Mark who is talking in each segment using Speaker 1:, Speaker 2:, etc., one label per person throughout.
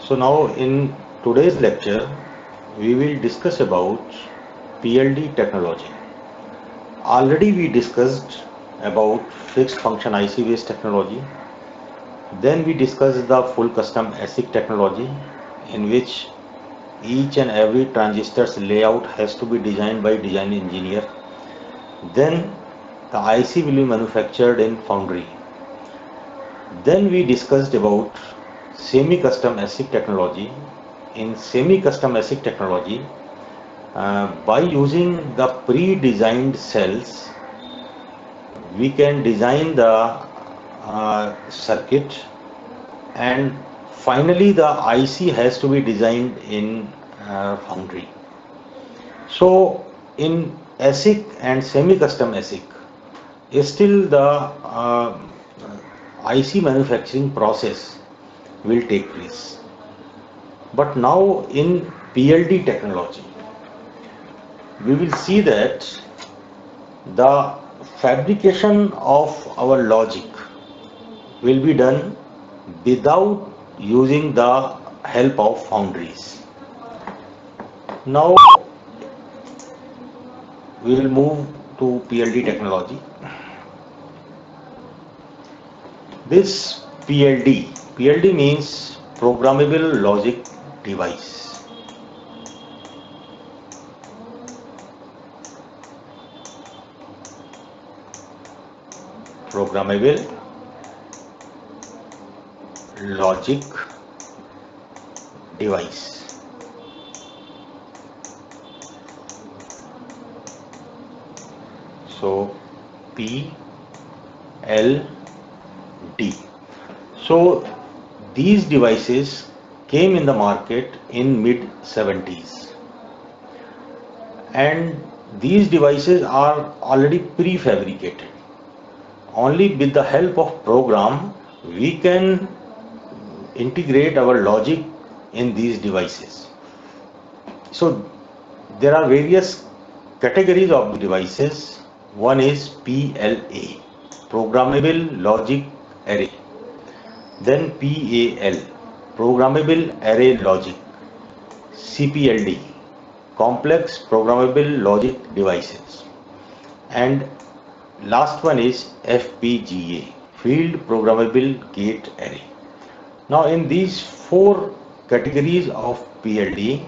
Speaker 1: So now in today's lecture, we will discuss about PLD technology. Already we discussed about fixed function IC based technology. Then we discussed the full custom ASIC technology, in which each and every transistor's layout has to be designed by design engineer. Then the IC will be manufactured in foundry. Then we discussed about semi-custom ASIC technology. In semi-custom ASIC technology, by using the pre-designed cells, we can design the circuit, and finally the IC has to be designed in foundry. So in ASIC and semi-custom ASIC, still the IC manufacturing process will take place. But now in PLD technology, we will see that the fabrication of our logic will be done without using the help of foundries. Now we will move to PLD technology. This PLD means programmable logic device. Programmable logic device. So PLD. So these devices came in the market in mid 70s, and these devices are already prefabricated. Only with the help of program we can integrate our logic in these devices. So there are various categories of devices. One is PLA, programmable logic array. Then PAL, programmable array logic. CPLD, complex programmable logic devices. And last one is FPGA, field programmable gate array. Now in these four categories of PLD,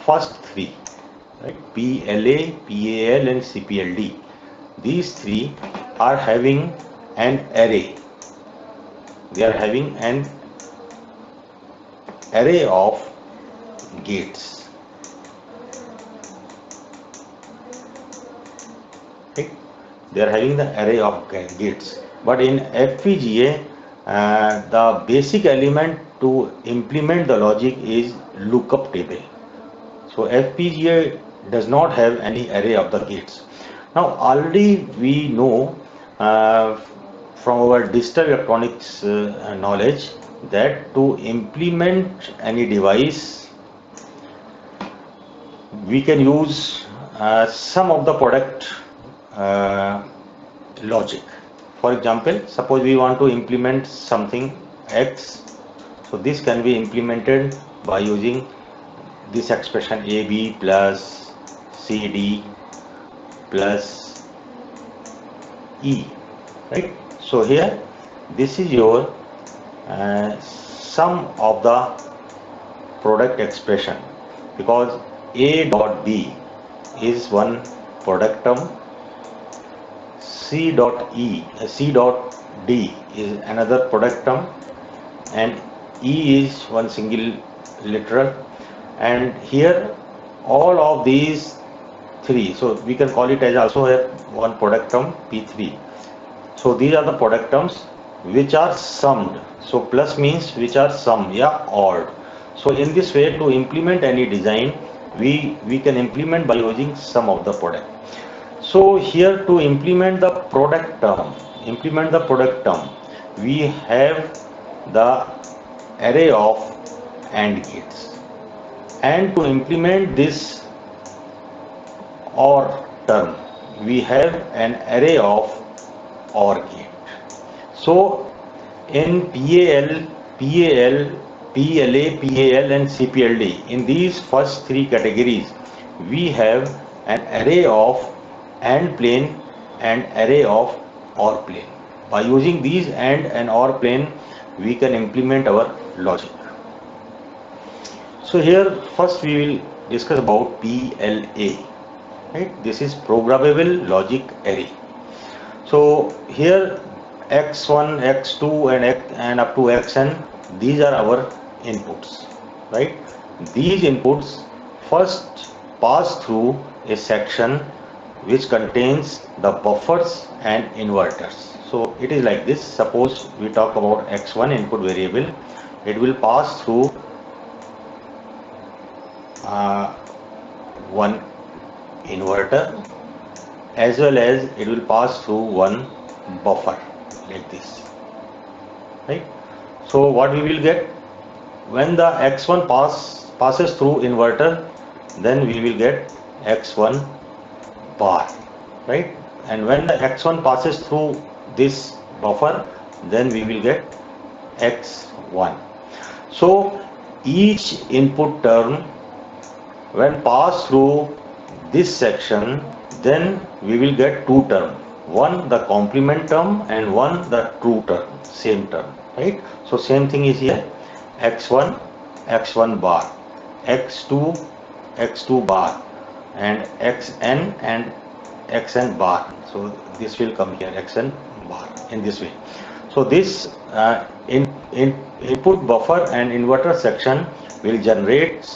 Speaker 1: first three, right, PLA, PAL and CPLD, these three are having an array. They are having an array of gates. Right? They are having the array of gates. But in FPGA, the basic element to implement the logic is lookup table. So FPGA does not have any array of the gates. Now already we know from our digital electronics knowledge that to implement any device we can use some of the product logic. For example, suppose we want to implement something X, so this can be implemented by using this expression AB plus CD plus E, right? So here this is your sum of the product expression, because A dot B is one product term, C dot D is another product term, and E is one single literal, and here all of these three, so we can call it as also a one product term P3. So these are the product terms which are summed. So plus means which are summed, yeah, odd. So in this way, to implement any design, we can implement by using sum of the product. So here to implement the product term, we have the array of AND gates, and to implement this OR term, we have an array of OR gate. So in PAL PLA, PAL and CPLD. In these first three categories, we have an array of AND plane and array of OR plane. By using these AND and OR plane, we can implement our logic. So here first we will discuss about PLA. Right? This is programmable logic array. So here x1, x2 and up to xn, these are our inputs, right? These inputs first pass through a section which contains the buffers and inverters. So it is like this. Suppose we talk about x1 input variable, it will pass through one inverter as well as it will pass through one buffer like this, right? So what we will get, when the x1 passes through inverter, then we will get x1 bar, right? And when the x1 passes through this buffer, then we will get x1. So each input term, when passed through this section, then we will get two terms, one the complement term and one the true term, same term, right? So same thing is here, x1, x1 bar, x2, x2 bar, and xn bar. So this will come here, xn bar, in this way. So this input buffer and inverter section will generate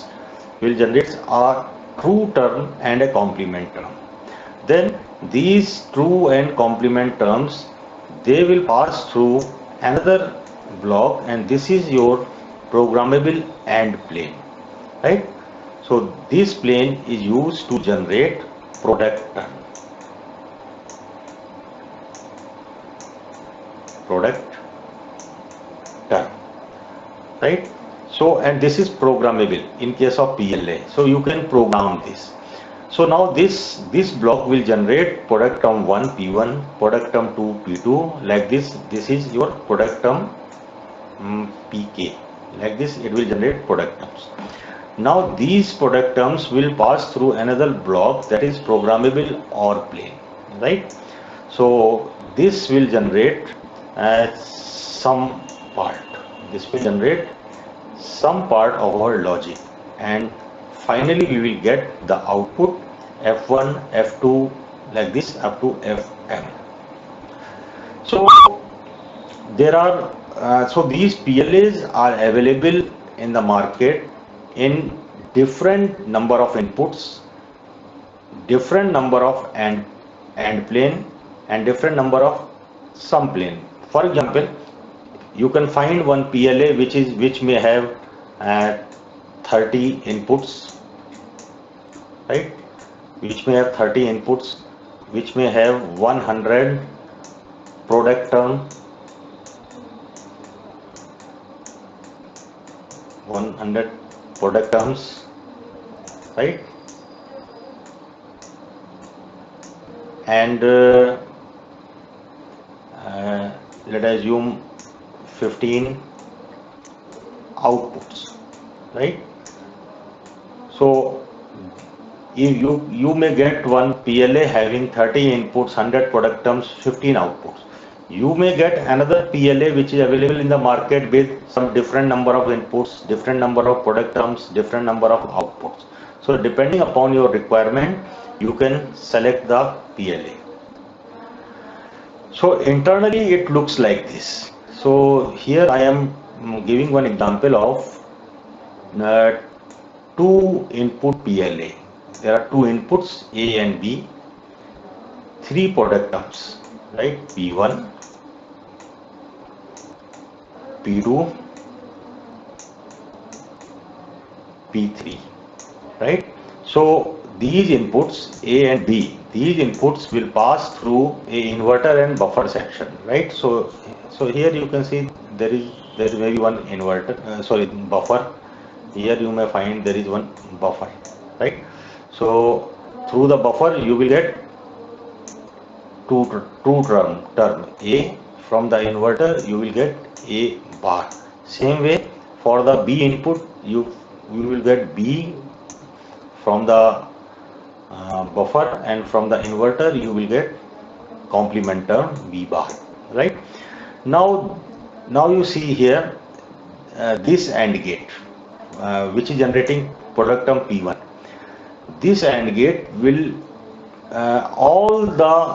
Speaker 1: a true term and a complement term. Then these true and complement terms, they will pass through another block, and this is your programmable AND plane, right? So this plane is used to generate product term. Right? So, and this is programmable in case of PLA. So you can program this. So now this block will generate product term 1 P1, product term 2 P2, like this. This is your product term PK. Like this it will generate product terms. Now these product terms will pass through another block, that is programmable OR plane, right? So this will generate some part. This will generate some part of our logic, and finally we will get the output F1, F2, like this up to Fm. So there are so these PLAs are available in the market in different number of inputs, different number of AND plane, and different number of sum plane. For example, you can find one PLA which may have 30 inputs, right? Which may have 30 inputs, which may have 100 product term, 100 product terms, right? And let us assume 15 outputs, right? So you may get one PLA having 30 inputs, 100 product terms, 15 outputs. You may get another PLA which is available in the market with some different number of inputs, different number of product terms, different number of outputs. So depending upon your requirement, you can select the PLA. So internally it looks like this. So here I am giving one example of two input PLA. There are two inputs A and B, three product terms, right? P1, P2, P3, right? So these inputs A and B, these inputs will pass through a inverter and buffer section, right? So here you can see there may be one inverter, buffer. Here you may find there is one buffer, right? So through the buffer you will get two term A. From the inverter you will get A bar. Same way For the B input, you will get B from the buffer, and from the inverter you will get complement term B bar, right? Now, you see here this AND gate, which is generating product term P1. This AND gate will all the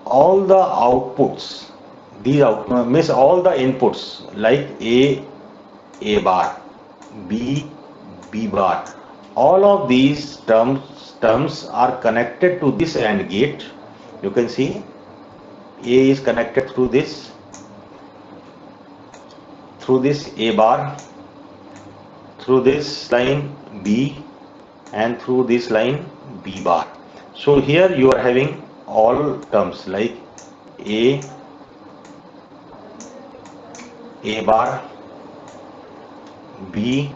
Speaker 1: outputs, these means all the inputs like A bar, B bar, all of these terms are connected to this AND gate. You can see A is connected through this A bar, through this line B, and through this line B bar. So here you are having all terms like A bar, B,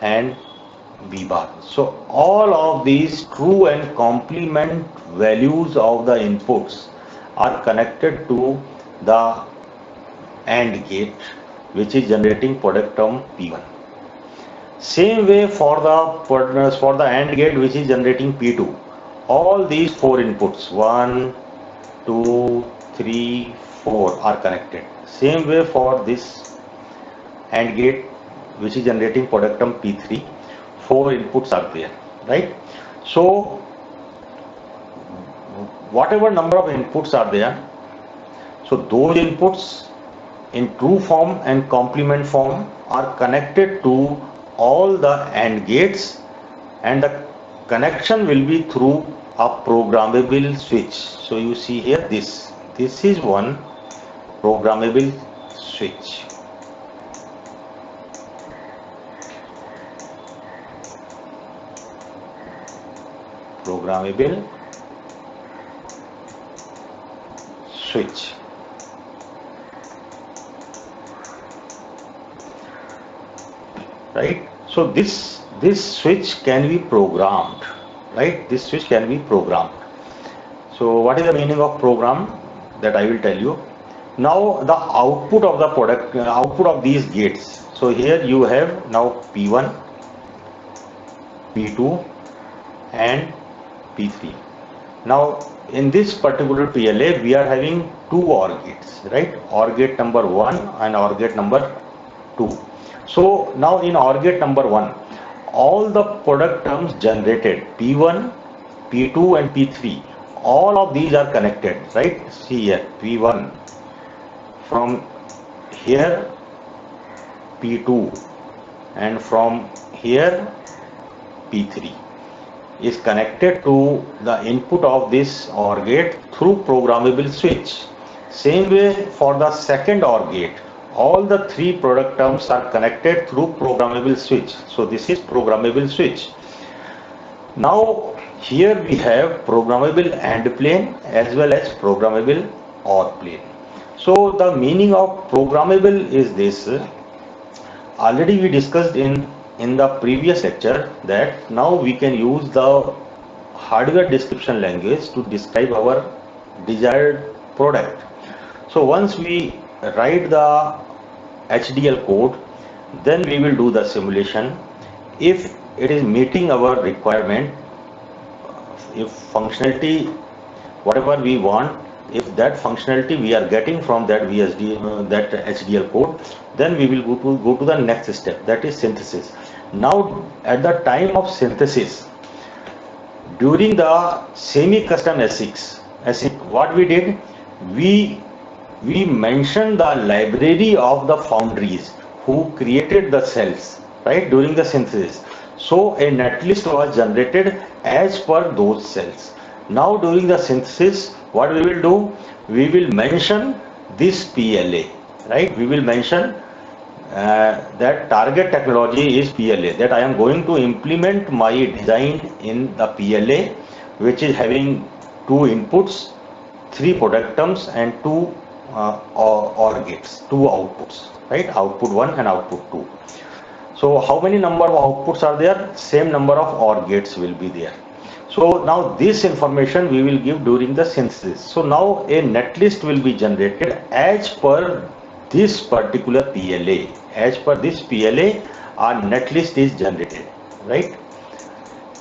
Speaker 1: and B bar. So all of these true and complement values of the inputs are connected to the AND gate, which is generating product term P1. Same way for the AND gate which is generating P2. All these four inputs 1, 2, 3, 4 are connected. Same way for this AND gate which is generating product term P3. 4 inputs are there, right? So whatever number of inputs are there, so those inputs in true form and complement form are connected to all the AND gates, and the connection will be through a programmable switch. So you see here this is one programmable switch. Programmable switch. Right? So this switch can be programmed, right? This switch can be programmed. So what is the meaning of program? That I will tell you. Now the output of the product, output of these gates. So here you have now P1, P2, and P3. Now in this particular PLA we are having two OR gates, right? OR gate number 1 and OR gate number 2. So now in OR gate number 1, all the product terms generated P1, P2 and P3, all of these are connected, right? See here P1, from here P2, and from here P3 is connected to the input of this OR gate through programmable switch. Same way for the second OR gate, all the three product terms are connected through programmable switch. So this is programmable switch. Now here we have programmable AND plane as well as programmable OR plane. So the meaning of programmable is this. Already we discussed in the previous lecture that now we can use the hardware description language to describe our desired product. So once we write the HDL code, then we will do the simulation. If it is meeting our requirement, if functionality whatever we want, if that functionality we are getting from that that HDL code, then we will go to the next step, that is synthesis. Now at the time of synthesis, during the semi-custom ASIC, what we did, we mentioned the library of the foundries who created the cells, right, during the synthesis. So a netlist was generated as per those cells. Now during the synthesis, what we will do, we will mention this PLA, right? We will mention that target technology is PLA, that I am going to implement my design in the PLA, which is having two inputs, three product terms, and two OR gates, two outputs, right? Output 1 and output 2. So how many number of outputs are there? Same number of OR gates will be there. So now this information we will give during the synthesis. So now a netlist will be generated as per this particular PLA, as per this PLA, a netlist is generated, right?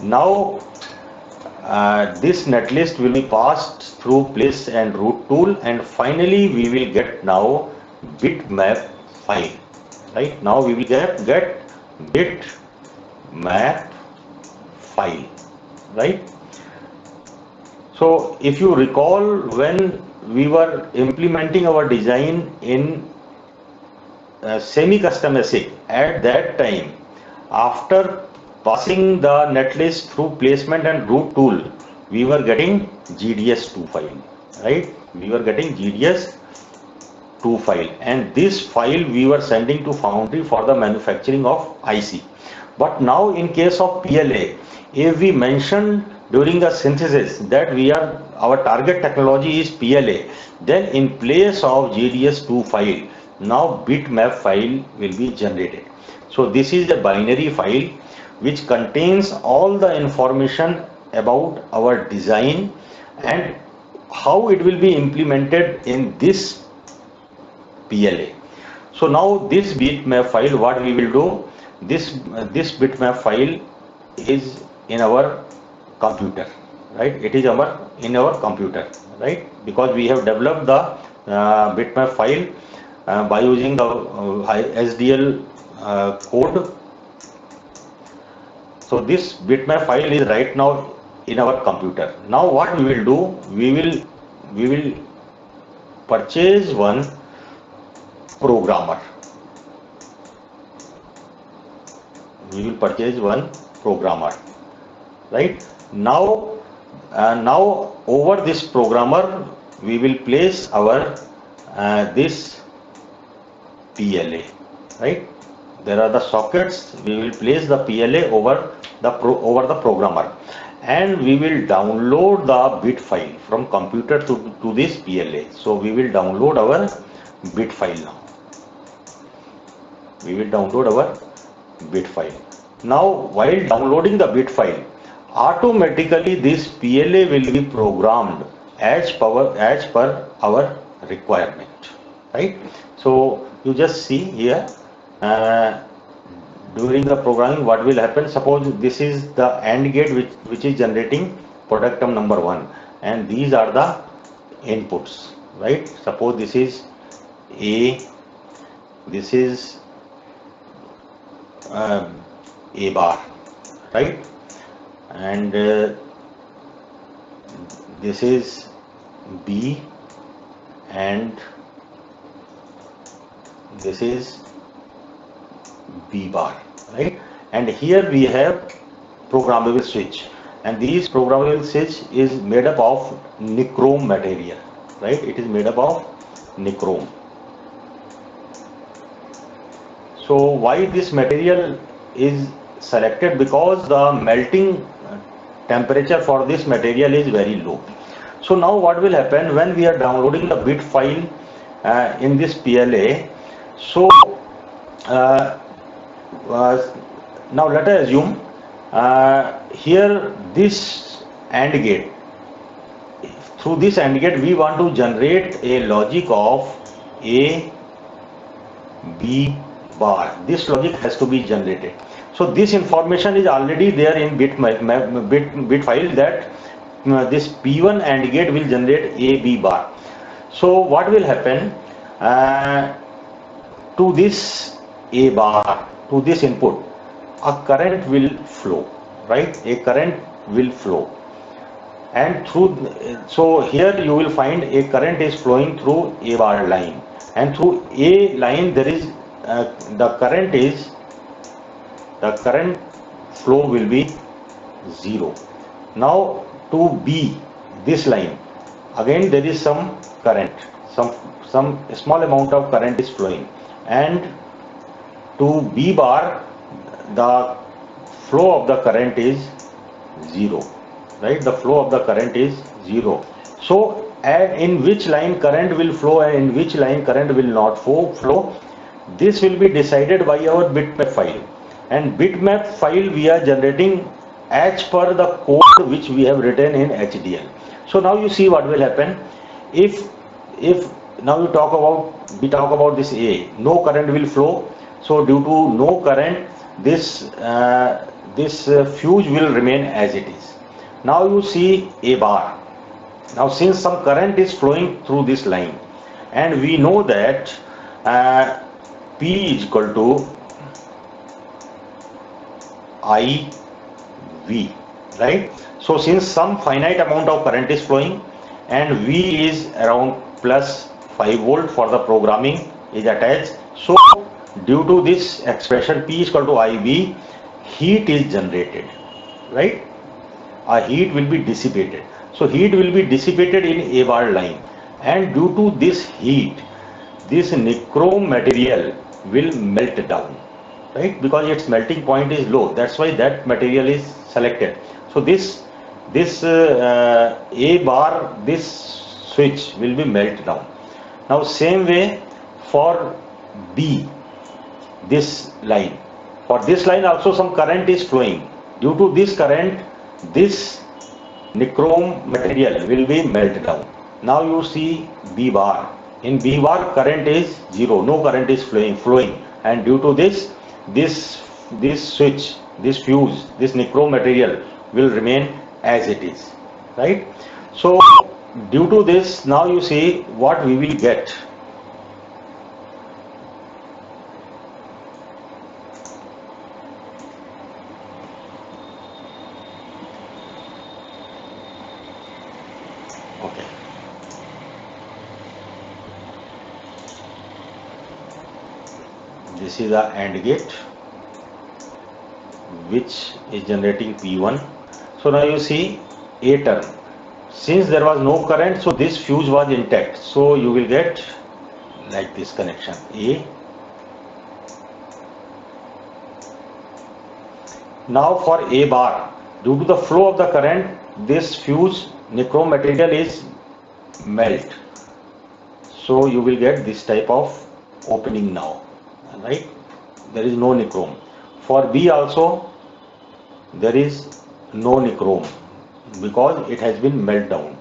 Speaker 1: Now this netlist will be passed through place and route tool, and finally we will get now bitmap file, right? Now we will get bitmap file, right? So if you recall, when we were implementing our design in semi-custom ASIC, at that time, after passing the netlist through placement and route tool, we were getting GDS2 file, right? We were getting GDS2 file, and this file we were sending to foundry for the manufacturing of IC. But now in case of PLA, if we mentioned during the synthesis that our target technology is PLA, then in place of GDS2 file, now bitmap file will be generated. So this is a binary file which contains all the information about our design and how it will be implemented in this PLA. So now this bitmap file, what we will do, this bitmap file is in our computer, right? It is in our computer, right? Because we have developed the bitmap file by using the SDL code. So this bitmap file is right now in our computer. Now what we will do, we will purchase one programmer. We will purchase one programmer, right? Now over this programmer we will place our this PLA, right? There are the sockets. We will place the PLA over the programmer, and we will download the bit file from computer to this PLA. So we will download our bit file now. We will download our bit file. Now while downloading the bit file, automatically this PLA will be programmed as per our requirement, right? So you just see here during the programming what will happen. Suppose this is the AND gate which is generating product term number 1, and these are the inputs, right? Suppose this is A, this is A bar, right? And this is B, and this is B bar, right? And here we have programmable switch, and these programmable switch is made up of nichrome material, right? It is made up of nichrome. So why this material is selected? Because the melting temperature for this material is very low. So now what will happen when we are downloading the bit file in this PLA? So now let us assume here this AND gate, through this AND gate we want to generate a logic of A, B bar. This logic has to be generated. So this information is already there in bit file, that this P1 AND gate will generate A, B bar. So what will happen to this A bar, to this input, a current will flow, right? A current will flow, and so here you will find a current is flowing through A bar line, and through A line there is the current flow will be 0. Now to B, this line, again there is some current, some small amount of current is flowing, and to B bar the flow of the current is 0, right? The flow of the current is 0. So in which line current will flow and in which line current will not flow, this will be decided by our bitmap file, and bitmap file we are generating as per the code which we have written in HDL. So now you see what will happen. If now we talk about this A, no current will flow. So due to no current, this fuse will remain as it is. Now you see A bar. Now since some current is flowing through this line, and we know that uh, P is equal to IV, right? So since some finite amount of current is flowing and V is around plus 5 volt for the programming is attached. So due to this expression P is equal to IV, heat is generated, right? A heat will be dissipated. So heat will be dissipated in A bar line, and due to this heat, this nichrome material will melt down, right? Because its melting point is low. That's why that material is selected. So this A bar, this switch will be melt down. Now same way for B, this line. For this line also some current is flowing. Due to this current, this nichrome material will be melted down. Now you see B bar. In B bar current is zero, no current is flowing, and due to this switch, this fuse, this nichrome material will remain as it is, right? So due to this, now you see what we will get. Okay. This is the AND gate which is generating P1. So now you see A term. Since there was no current, so this fuse was intact. So you will get like this connection A. Now for A bar, due to the flow of the current, this fuse nichrome material is melt. So you will get this type of opening now, right? There is no nichrome. For B also there is no nichrome because it has been melt down,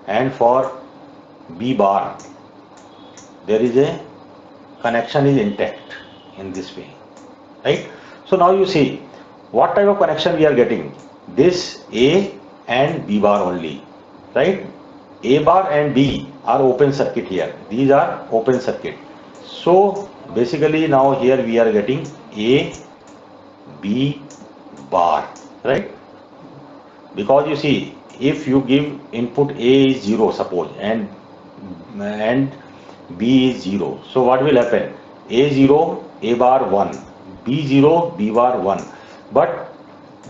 Speaker 1: and for B bar there is a connection is intact in this way, right? So now you see what type of connection we are getting. This A and B bar only, right? A bar and B are open circuit here. These are open circuit. So basically now here we are getting A, B bar, right? Because you see, if you give input A is 0 suppose, and B is 0, so what will happen? A 0, A bar 1, B 0, B bar 1. But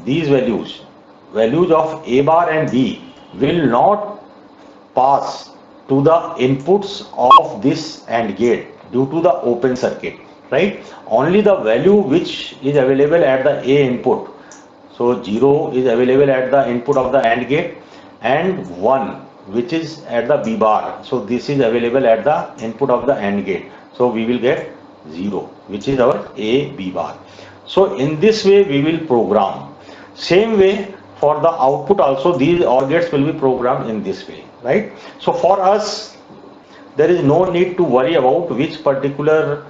Speaker 1: these values of A bar and B will not pass to the inputs of this AND gate due to the open circuit, right? Only the value which is available at the A input. So 0 is available at the input of the AND gate, and 1 which is at the B bar. So this is available at the input of the AND gate. So we will get 0, which is our A B bar. So in this way we will program. Same way for the output also, these OR gates will be programmed in this way, right? So for us there is no need to worry about which particular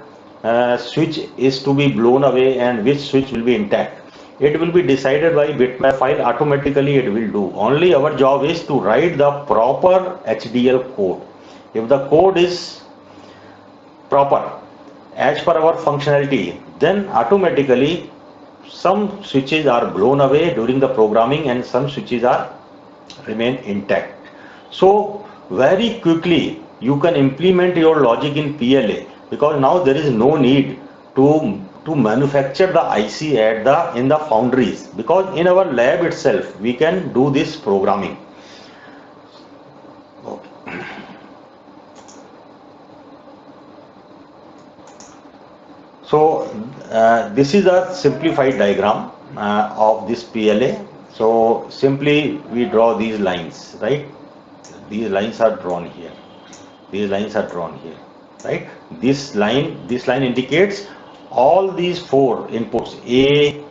Speaker 1: switch is to be blown away and which switch will be intact. It will be decided by bitmap file. Automatically it will do. Only our job is to write the proper HDL code. If the code is proper as per our functionality, then automatically some switches are blown away during the programming and some switches are remain intact. So very quickly you can implement your logic in PLA, because now there is no need to manufacture the IC at in the foundries, because in our lab itself we can do this programming. Okay. So this is a simplified diagram of this PLA. So simply we draw these lines, right? These lines are drawn here. These lines are drawn here, right? This line indicates all these four inputs: A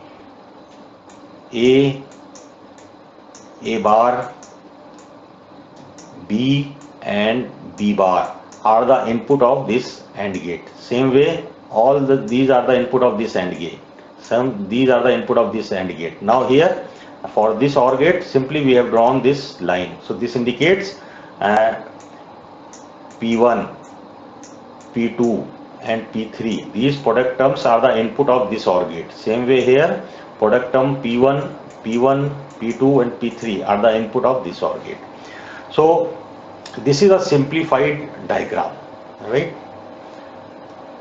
Speaker 1: bar, B and B bar are the input of this AND gate. Same way these are the input of this AND gate. These are the input of this AND gate. Now here for this OR gate, simply we have drawn this line. So this indicates P1, P2 and P3. These product terms are the input of this OR gate. Same way here, product term P1, P2 and P3 are the input of this OR gate. So this is a simplified diagram, right?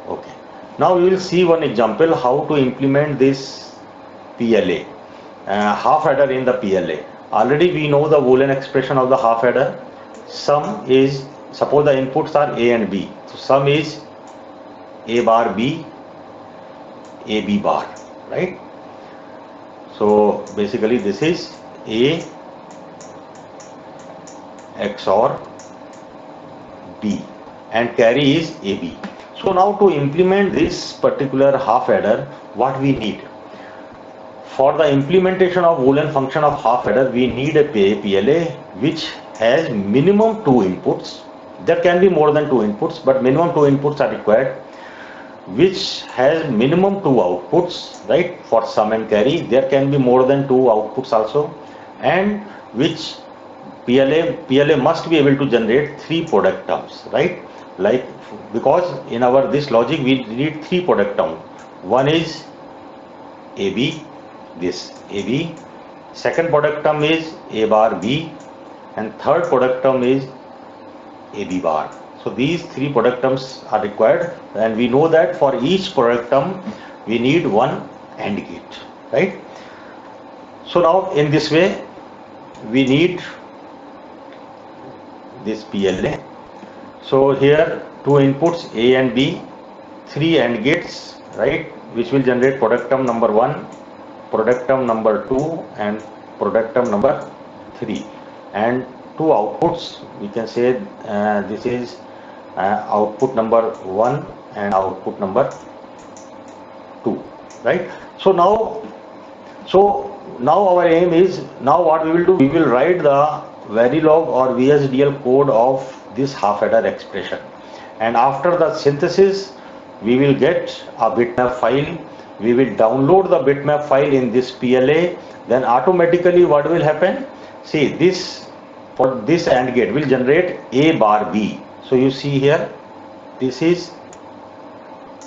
Speaker 1: Okay. Now we will see one example how to implement this PLA, half adder in the PLA. Already we know the Boolean expression of the half adder. Sum is, suppose the inputs are A and B. So sum is A bar B, AB bar, right? So basically this is A XOR B and carry is AB. So now to implement this particular half adder, what we need? For the implementation of Boolean function of half adder, we need a PLA which has minimum 2 inputs. There can be more than 2 inputs, but minimum 2 inputs are required, which has minimum 2 outputs, right? For sum and carry, there can be more than 2 outputs also, and which PLA must be able to generate 3 product terms, right? Like, because in our this logic we need 3 product terms. One is AB, this AB, second product term is A bar B, and third product term is AB bar. So these 3 product terms are required, and we know that for each product term we need one AND gate, right? So now in this way we need this PLA. So here 2 inputs A and B, 3 AND gates, right, which will generate product term number 1, product term number 2 and product term number 3, and 2 outputs. We can say this is output number 1 and output number 2, right? So now our aim is, now what we will do, we will write the Verilog or VHDL code of this half adder expression, and after the synthesis we will get a bitmap file. We will download the bitmap file in this PLA. Then automatically what will happen? See, this for this AND gate will generate A bar B. So you see here, this is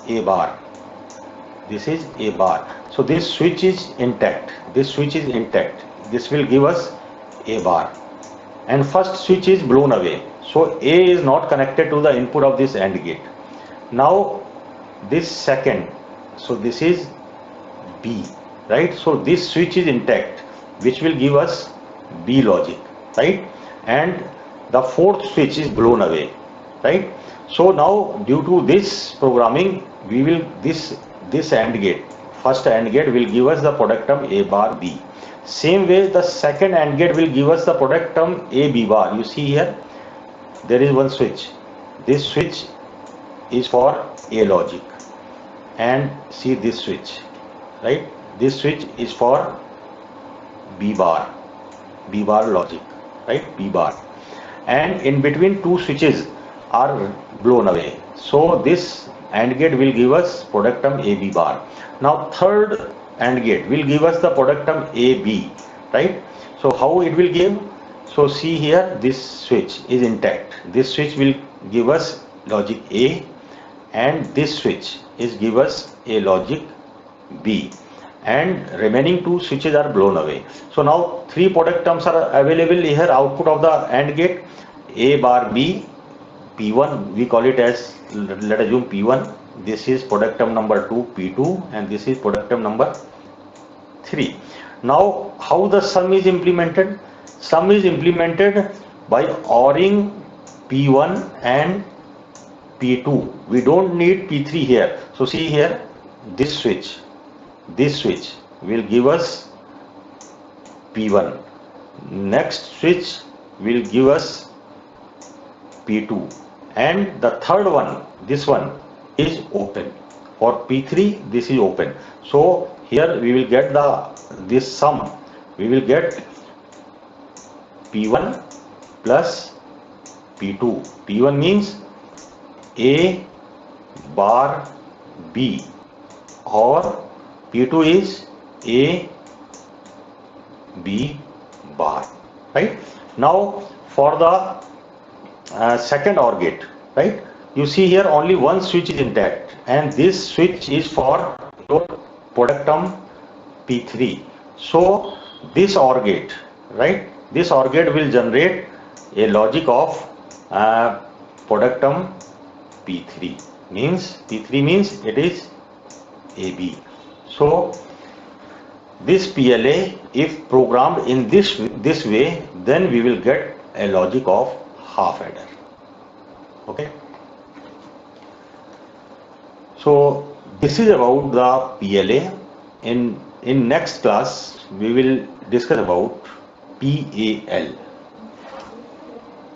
Speaker 1: A bar, this is A bar. So this switch is intact, this switch is intact, this will give us A bar, and first switch is blown away. So A is not connected to the input of this AND gate. Now this second, so this is B, right? So this switch is intact, which will give us B logic, right? And the fourth switch is blown away, right? So now due to this programming, we will this AND gate, first AND gate will give us the product term A bar B. Same way the second AND gate will give us the product term A B bar. You see here, there is one switch. This switch is for A logic, and see this switch, right? This switch is for B bar logic, right? B bar, and in between 2 switches are blown away. So this AND gate will give us product term AB bar. Now third AND gate will give us the product term AB, right? So how it will give? So see here, this switch is intact. This switch will give us logic A, and this switch is give us a logic B, and remaining 2 switches are blown away. So now 3 product terms are available here, output of the AND gate, A bar B, P1, we call it as, let us assume P1, this is product term number 2, P2, and this is product term number 3. Now how the sum is implemented? Sum is implemented by ORing P1 and P2. We don't need P3 here. So see here, this switch will give us P1. Next switch will give us P2, and the third one, this one is open. For P3 this is open. So here we will get this sum, we will get P1 plus P2. P1 means A bar B, or P2 is A, B bar, right? Now for the second OR gate, right? You see here only one switch is intact, and this switch is for your product term P3. So this OR gate, right? This OR gate will generate a logic of product term P3. Means P3 means it is AB. So this PLA, if programmed in this way, then we will get a logic of half adder. Okay. So this is about the PLA. In next class we will discuss about PAL.